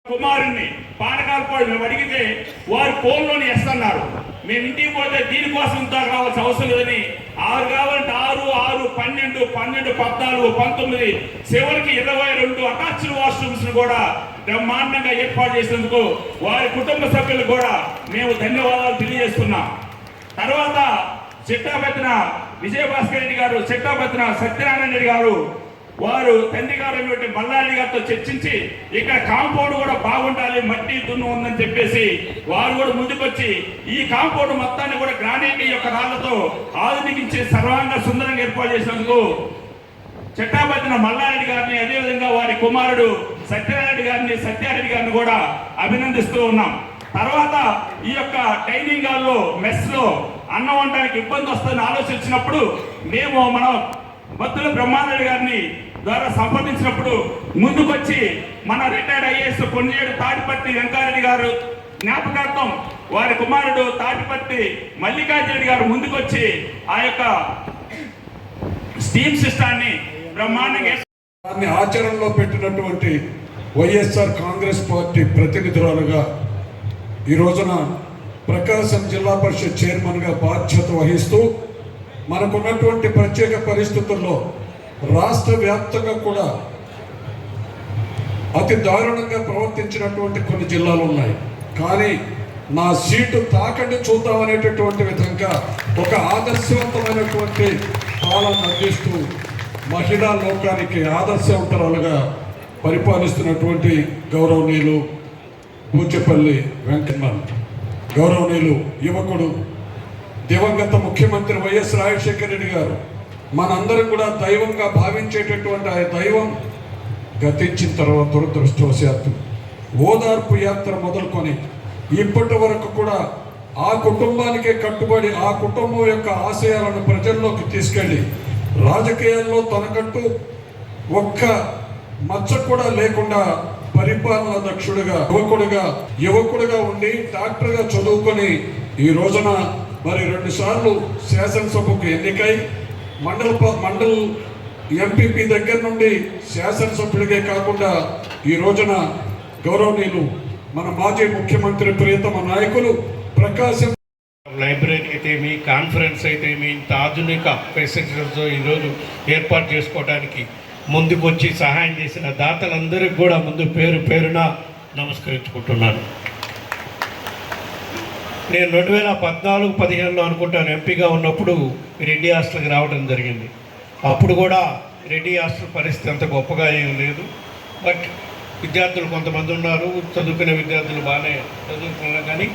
కుమారుణ్ణి పానకాలపాడు మేము అడిగితే వారు ఫోన్లోని ఎస్ అన్నారు. మేము ఇంటికి పోతే దీనికోసం ఇంత రావాల్సిన అవసరం లేదని 6 కావాలంటే 6, 6, 12, 12, 14, 19 చివరికి 22 అటాచ్డ్ వాష్రూమ్స్ కూడా బ్రహ్మాండంగా ఏర్పాటు చేసినందుకు వారి కుటుంబ సభ్యులు కూడా మేము ధన్యవాదాలు తెలియజేస్తున్నాం. తర్వాత చిట్టాపత్తిన విజయభాస్కర్ రెడ్డి గారు, చిట్టాపత్తిన సత్యనారాయణ రెడ్డి గారు వారు తండ్రి గారు మల్లారెడ్డి గారితో చర్చించి ఇక్కడ కాంపౌండ్ కూడా బాగుండాలి, మట్టి దున్ను ఉందని చెప్పేసి వారు కూడా ముందుకొచ్చి ఈ కాంపౌండ్ మొత్తాన్ని కూడా గ్రానైట్ యొక్క రాళ్లతో ఆధునికించి సర్వాంగ సుందరంగా ఏర్పాటు చేసినందుకు చిట్టాపత్తిన మల్లారెడ్డి గారిని, అదేవిధంగా వారి కుమారుడు సత్యారెడ్డి గారిని కూడా అభినందిస్తూ ఉన్నాం. తర్వాత ఈ యొక్క డైనింగ్ హాల్లో మెస్ లో అన్నం వండడానికి ఇబ్బంది వస్తుందని ఆలోచించినప్పుడు మేము మన మత్తుల బ్రహ్మారెడ్డి గారిని ద్వారా సంప్రదించినప్పుడు ముందుకొచ్చి మన రిటైర్డ్ ఐఏఎస్ కొన్నేడు తాటిపత్తి వెంకారెడ్డి గారు జ్ఞాపకార్థం వారి కుమారుడు తాటిపత్తి మల్లికార్జున గారు ముందుకొచ్చి ఆ యొక్క స్టీమ్ సిస్టాన్ని బ్రహ్మాండంగా ఆచరణలో పెట్టినటువంటి వైఎస్ఆర్ కాంగ్రెస్ పార్టీ ప్రతినిధురాలుగా ఈ రోజున ప్రకాశం జిల్లా పరిషత్ చైర్మన్గా బాధ్యత వహిస్తూ మనకున్నటువంటి ప్రత్యేక పరిస్థితుల్లో రాష్ట్ర వ్యాప్తంగా కూడా అతి దారుణంగా ప్రవర్తించినటువంటి కొన్ని జిల్లాలు ఉన్నాయి. కానీ నా సీటు తాకండి చూద్దామనేటటువంటి విధంగా ఒక ఆదర్శవంతమైనటువంటి పాలన అందిస్తూ మహిళా లోకానికి ఆదర్శవంతరాలుగా పరిపాలిస్తున్నటువంటి గౌరవనీయులు పూచపల్లి వెంకన్న, గౌరవనీయులు యువకుడు దివంగత ముఖ్యమంత్రి వైఎస్ రాజశేఖర రెడ్డి గారు మనందరం కూడా దైవంగా భావించేటటువంటి ఆ దైవం గతించిన తర్వాత దురదృష్టవశాత్తు ఓదార్పు యాత్ర మొదలుకొని ఇప్పటి వరకు కూడా ఆ కుటుంబానికే కట్టుబడి ఆ కుటుంబం యొక్క ఆశయాలను ప్రజల్లోకి తీసుకెళ్ళి రాజకీయాల్లో తనకంటూ ఒక్క మచ్చ కూడా లేకుండా పరిపాలన దక్షుడిగా యువకుడిగా ఉండి డాక్టర్గా చదువుకొని ఈ రోజున మరి 2 సార్లు శాసనసభకు ఎన్నికై మండల్ ఎంపీపీ దగ్గర నుండి శాసనసభ్యుడికే కాకుండా ఈ రోజున గౌరవనీయులు మన మాజీ ముఖ్యమంత్రి ప్రియతమ నాయకులు ప్రకాశం లైబ్రరీ అయితేమి, కాన్ఫరెన్స్ అయితేమి, ఇంత ఆధునిక ఫెసిలిటీలతో ఈరోజు ఏర్పాటు చేసుకోవడానికి ముందుకొచ్చి సహాయం చేసిన దాతలందరికీ కూడా ముందు పేరున నమస్కరించుకుంటున్నాను. నేను 2014-15లో అనుకుంటాను ఎంపీగా ఉన్నప్పుడు రెడ్డి హాస్టల్కి రావడం జరిగింది. అప్పుడు కూడా రెడ్డి హాస్టల్ పరిస్థితి అంత గొప్పగా ఏం లేదు. బట్ విద్యార్థులు కొంతమంది ఉన్నారు, చదువుకునే విద్యార్థులు బాగానే చదువుకున్నారు, కానీ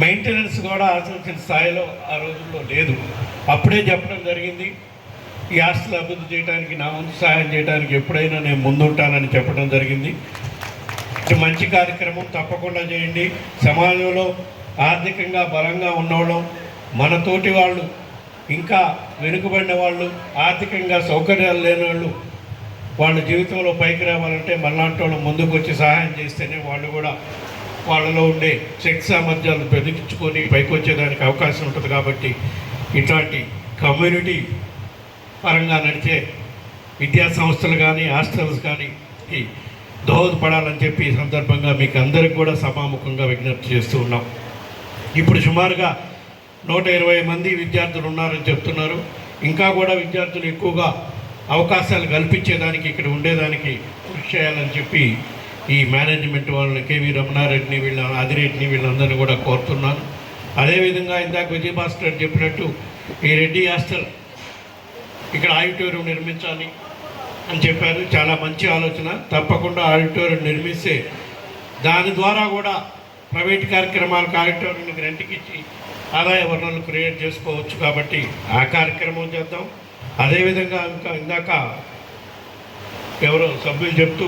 మెయింటెనెన్స్ కూడా ఆశించిన స్థాయిలో ఆ రోజుల్లో లేదు. అప్పుడే చెప్పడం జరిగింది, ఈ హాస్టల్ అభివృద్ధి చేయడానికి నా ముందు సహాయం చేయడానికి ఎప్పుడైనా నేను ముందుంటానని చెప్పడం జరిగింది. ఇది మంచి కార్యక్రమం, తప్పకుండా చేయండి. సమాజంలో ఆర్థికంగా బలంగా ఉన్నవాళ్ళు, మన తోటి వాళ్ళు, ఇంకా వెనుకబడిన వాళ్ళు, ఆర్థికంగా సౌకర్యాలు లేని వాళ్ళు, వాళ్ళ జీవితంలో పైకి రావాలంటే మనలాంటి వాళ్ళు ముందుకు వచ్చి సహాయం చేస్తేనే వాళ్ళు కూడా వాళ్ళలో ఉండే శక్తి సామర్థ్యాలు పెదిగించుకొని పైకి వచ్చేదానికి అవకాశం ఉంటుంది. కాబట్టి ఇట్లాంటి కమ్యూనిటీ పరంగా నడిచే విద్యా సంస్థలు కానీ హాస్టల్స్ కానీ దోహదపడాలని చెప్పి ఈ సందర్భంగా మీకు అందరికీ కూడా సభాముఖంగా విజ్ఞప్తి చేస్తూ ఉన్నాం. ఇప్పుడు సుమారుగా 120 మంది విద్యార్థులు ఉన్నారని చెప్తున్నారు. ఇంకా కూడా విద్యార్థులు ఎక్కువగా అవకాశాలు కల్పించేదానికి, ఇక్కడ ఉండేదానికి కృషి చేయాలని చెప్పి ఈ మేనేజ్మెంట్ వాళ్ళని, కేవీ రమణారెడ్డిని, ఆదిరెడ్డిని, వీళ్ళందరినీ కూడా కోరుతున్నాను. అదేవిధంగా ఇందాక విజయభాస్కర్ చెప్పినట్టు ఈ రెడ్డి హాస్టల్ ఇక్కడ ఆడిటోరియం నిర్మించాలి అని చెప్పారు. చాలా మంచి ఆలోచన. తప్పకుండా ఆడిటోరియం నిర్మిస్తే దాని ద్వారా కూడా ప్రైవేట్ కార్యక్రమాలకు ఆడిటోరియం రెంట్కి ఇచ్చి ఆదాయ వనరులు క్రియేట్ చేసుకోవచ్చు. కాబట్టి ఆ కార్యక్రమం చేద్దాం. అదేవిధంగా ఇందాక ఎవరో సభ్యులు చెప్తూ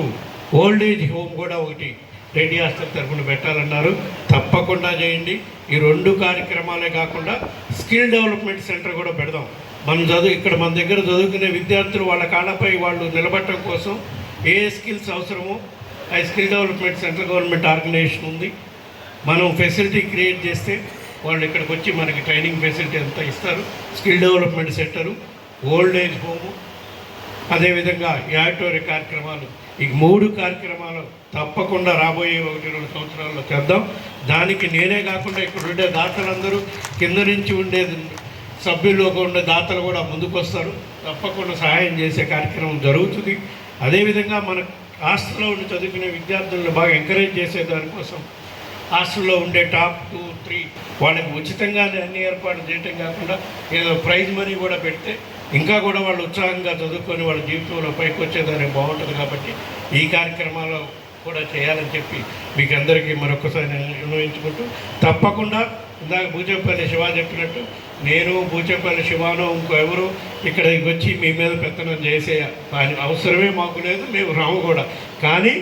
ఓల్డ్ ఏజ్ హోమ్ కూడా ఒకటి రెడ్డి హాస్టల్ తరఫున పెట్టాలన్నారు. తప్పకుండా చేయండి. ఈ 2 కార్యక్రమాలే కాకుండా స్కిల్ డెవలప్మెంట్ సెంటర్ కూడా పెడదాం. ఇక్కడ మన దగ్గర చదువుకునే విద్యార్థులు వాళ్ళ కాళ్ళపై వాళ్ళు నిలబడటం కోసం ఏ స్కిల్స్ అవసరమో ఆ skill development central government organisation ఉంది. మనం ఫెసిలిటీ క్రియేట్ చేస్తే వాళ్ళు ఇక్కడికి వచ్చి మనకి ట్రైనింగ్ ఫెసిలిటీ అంతా ఇస్తారు. Skill development centre, old age home, అదేవిధంగా యాటోరీ కార్యక్రమాలు, ఈ 3 కార్యక్రమాలు తప్పకుండా రాబోయే 1-2 సంవత్సరాల్లో చేద్దాం. దానికి నేనే కాకుండా ఇక్కడ ఉండే దాతలందరూ, కింద నుంచి ఉండే సభ్యుల్లోకి ఉండే దాతలు కూడా ముందుకు వస్తారు. తప్పకుండా సహాయం చేసే కార్యక్రమం జరుగుతుంది. అదేవిధంగా మన హాస్టల్లో ఉండి చదువుకునే విద్యార్థులను బాగా ఎంకరేజ్ చేసే దానికోసం హాస్టల్లో ఉండే టాప్ 2-3 వాళ్ళకి ఉచితంగానే అన్ని ఏర్పాట్లు చేయటం కాకుండా ఏదో ప్రైజ్ మనీ కూడా పెడితే ఇంకా కూడా వాళ్ళు ఉత్సాహంగా చదువుకొని వాళ్ళ జీవితంలో పైకి వచ్చేదానికి బాగుంటుంది. కాబట్టి ఈ కార్యక్రమాలు కూడా చేయాలని చెప్పి మీకు అందరికీ మరొకసారి నిర్ణయించుకుంటూ, తప్పకుండా ఇందాక బూచేపల్లి శివ చెప్పినట్టు నేను బూచేపల్లి శివానో ఇంకో ఎవరు ఇక్కడికి వచ్చి మీ మీద పెత్తనం చేసే అవసరమే మాకు లేదు, మేము రాము కూడా. కానీ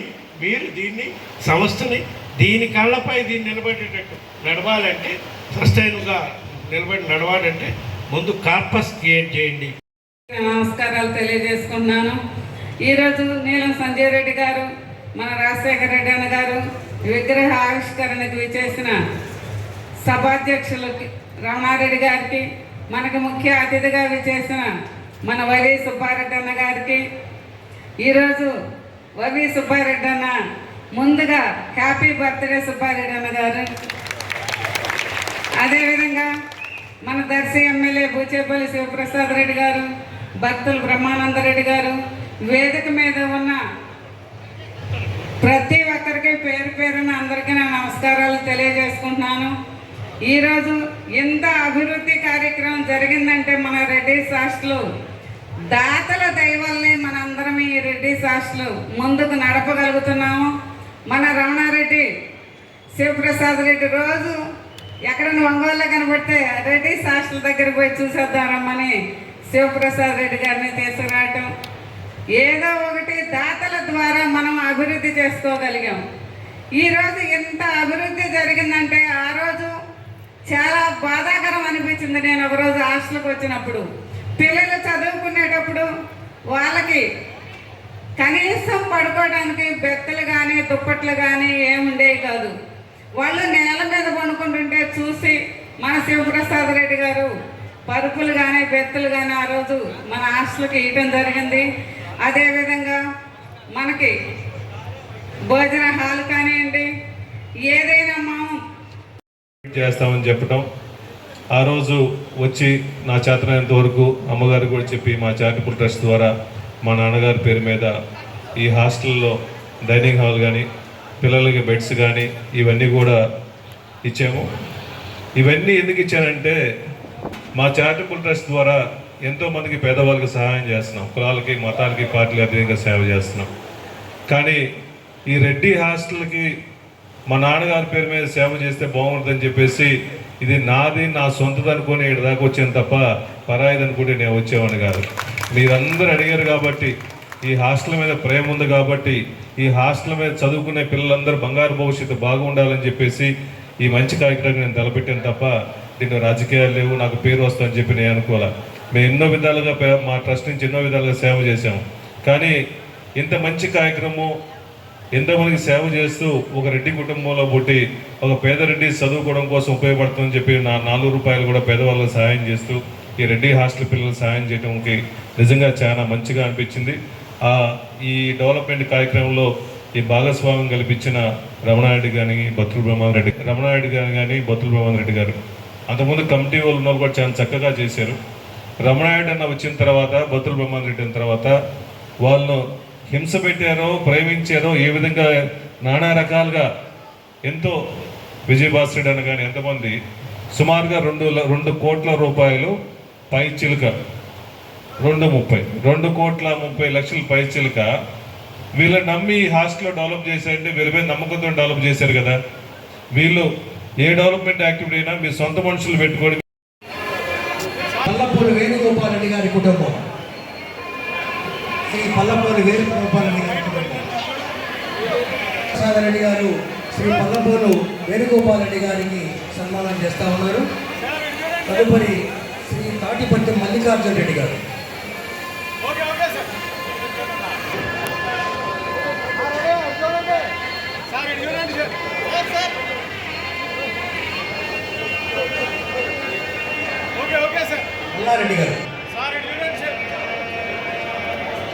మీరు దీన్ని సంస్థని దీని కళ్ళపై దీన్ని నిలబడేటట్టు నడవాలంటే, సస్టైన్గా నడవాలంటే ముందు కార్పస్ క్రియేట్ చేయండి. నమస్కారాలు తెలియజేసుకుంటున్నాను. ఈరోజు నీలం సంజయ్ రెడ్డి గారు, మన రాజశేఖర రెడ్డి అన్న గారు విగ్రహ ఆవిష్కరణకు విచ్చేసిన సభాధ్యక్షులు రమణారెడ్డి గారికి, మనకు ముఖ్య అతిథిగా విచ్చేసిన మన వైవి సుబ్బారెడ్డి అన్న గారికి, ఈరోజు వైవి సుబ్బారెడ్డి అన్న ముందుగా హ్యాపీ బర్త్డే సుబ్బారెడ్డి అన్న గారు. అదేవిధంగా మన దర్శి ఎమ్మెల్యే బూచేపల్లి శివప్రసాద్ రెడ్డి గారు, భక్తులు బ్రహ్మానందరెడ్డి గారు, వేదిక మీద ఉన్న ప్రతి ఒక్కరికి పేరు పేరున అందరికీ నా నమస్కారాలు తెలియజేసుకుంటున్నాను. ఈరోజు ఎంత అభివృద్ధి కార్యక్రమం జరిగిందంటే మన రెడ్డిస్ హాస్టల్ దాతల దయవల్లే మనందరం ఈ రెడ్డిస్ హాస్టల్ ముందుకు నడపగలుగుతున్నాము. మన రమణారెడ్డి శివప్రసాద్ రెడ్డి రోజు ఎక్కడైనా ఒంగోలులో కనబడితే రెడ్డిస్ హాస్టల్ దగ్గర పోయి చూసేద్దామని శివప్రసాద్ రెడ్డి గారిని తీసుకురావటం, ఏదో ఒకటి దాతల ద్వారా మనం అభివృద్ధి చేసుకోగలిగాం. ఈరోజు ఎంత అభివృద్ధి జరిగిందంటే ఆ రోజు చాలా బాధాకరం అనిపించింది. నేను ఒకరోజు హాస్టల్కి వచ్చినప్పుడు పిల్లలు చదువుకునేటప్పుడు వాళ్ళకి కనీసం పడుకోవడానికి బెత్తలు కానీ దుప్పట్లు కానీ ఏముండేవి కాదు. వాళ్ళు నేల మీద పడుకుంటుంటే చూసి మన శివప్రసాద్ రెడ్డి గారు పరుపులు కానీ బెత్తలు కానీ ఆ రోజు మన హాస్టల్కి ఇవ్వటం జరిగింది. అదేవిధంగా మనకి భోజన హాల్ కానివ్వండి, ఏదైనా చేస్తామని చెప్పటం, ఆ రోజు వచ్చి నా చేతనంత వరకు అమ్మగారు కూడా చెప్పి మా చారిటబుల్ ట్రస్ట్ ద్వారా మా నాన్నగారి పేరు మీద ఈ హాస్టల్లో డైనింగ్ హాల్ కానీ పిల్లలకి బెడ్స్ కానీ ఇవన్నీ కూడా ఇచ్చాము. ఇవన్నీ ఎందుకు ఇచ్చానంటే మా చారిటబుల్ ట్రస్ట్ ద్వారా ఎంతోమందికి పేదవాళ్ళకి సహాయం చేస్తున్నాం, కులాలకి మతాలకి పార్టీలకు అతీతంగా సేవ చేస్తున్నాం. కానీ ఈ రెడ్డి హాస్టల్కి మా నాన్నగారి పేరు మీద సేవ చేస్తే బాగుంటుందని చెప్పేసి ఇది నాది నా సొంతది అనుకుని ఇక్కడ దాకా వచ్చాను తప్ప పరాయిది అనుకుంటే నేను వచ్చేవాడిని కాదు. మీరందరూ అడిగారు కాబట్టి, ఈ హాస్టల్ మీద ప్రేమ ఉంది కాబట్టి, ఈ హాస్టల్ మీద చదువుకునే పిల్లలందరూ బంగారు భవిష్యత్తు బాగుండాలని చెప్పేసి ఈ మంచి కార్యక్రమం నేను తలపెట్టాను తప్ప దీంట్లో రాజకీయాలు లేవు, నాకు పేరు వస్తుందని చెప్పి నేను అనుకోలే. మేము ఎన్నో విధాలుగా మా ట్రస్ట్ నుంచి ఎన్నో విధాలుగా సేవ చేసాము. కానీ ఇంత మంచి కార్యక్రమం ఎంతోమందికి సేవ చేస్తూ ఒక రెడ్డి కుటుంబంలో పుట్టి ఒక పేద రెడ్డి చదువుకోవడం కోసం ఉపయోగపడుతుందని చెప్పి నా 4 రూపాయలు కూడా పేదవాళ్ళకి సహాయం చేస్తూ ఈ రెడ్డి హాస్టల్ పిల్లలకు సహాయం చేయడానికి నిజంగా చాలా మంచిగా అనిపించింది. ఈ డెవలప్మెంట్ కార్యక్రమంలో ఈ భాగస్వామ్యం కల్పించిన రమణారెడ్డి కానీ బత్తుల బ్రహ్మానంద రెడ్డి గారు అంతకుముందు కమిటీ వాళ్ళు ఉన్న కూడా చాలా చక్కగా చేశారు. రమణారెడ్డి అన్న వచ్చిన తర్వాత, బత్తుల బ్రహ్మానంద రెడ్డి అయిన తర్వాత వాళ్ళను హింస పెట్టారో ప్రేమించారో ఏ విధంగా నానా రకాలుగా ఎంతో విజయభాస్కర్ అన్న కానీ ఎంతమంది సుమారుగా 2 కోట్ల రూపాయలు పై చిలుక 2 కోట్ల 30 లక్షల పై చిలుక వీళ్ళని నమ్మి ఈ హాస్టల్లో డెవలప్ చేశారంటే వీళ్ళ మీద నమ్మకంతో డెవలప్ చేశారు కదా. వీళ్ళు ఏ డెవలప్మెంట్ యాక్టివిటీ అయినా మీ సొంత మనుషులు పెట్టుకొని పల్లపూడి వేణుగోపాల్ రెడ్డి గారి కుటుంబం, శ్రీ పల్లపూడి వేణుగోపాల్ రెడ్డి గారి కుటుంబం, ప్రసాద్ రెడ్డి గారు శ్రీ పల్లపూరు వేణుగోపాల్ రెడ్డి గారికి సన్మానం చేస్తూ ఉన్నారు. తదుపరి శ్రీ తాటిపట్టి మల్లికార్జున రెడ్డి గారు. మల్లారెడ్డి గారు.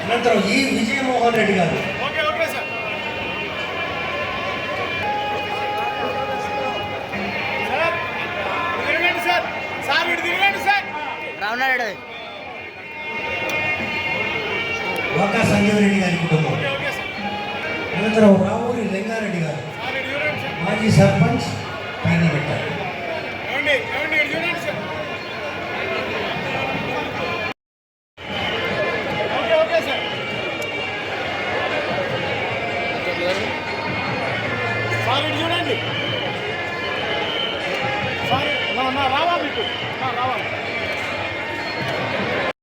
అనంతరం ఈ విజయమోహన్ రెడ్డి గారు. రావణారెడ్డి వాకా సంజీవ్ రెడ్డి గారి కుటుంబం. అనంతరం రావూరి లింగారెడ్డి గారు, మాజీ సర్పంచ్ పైన పెట్టారు.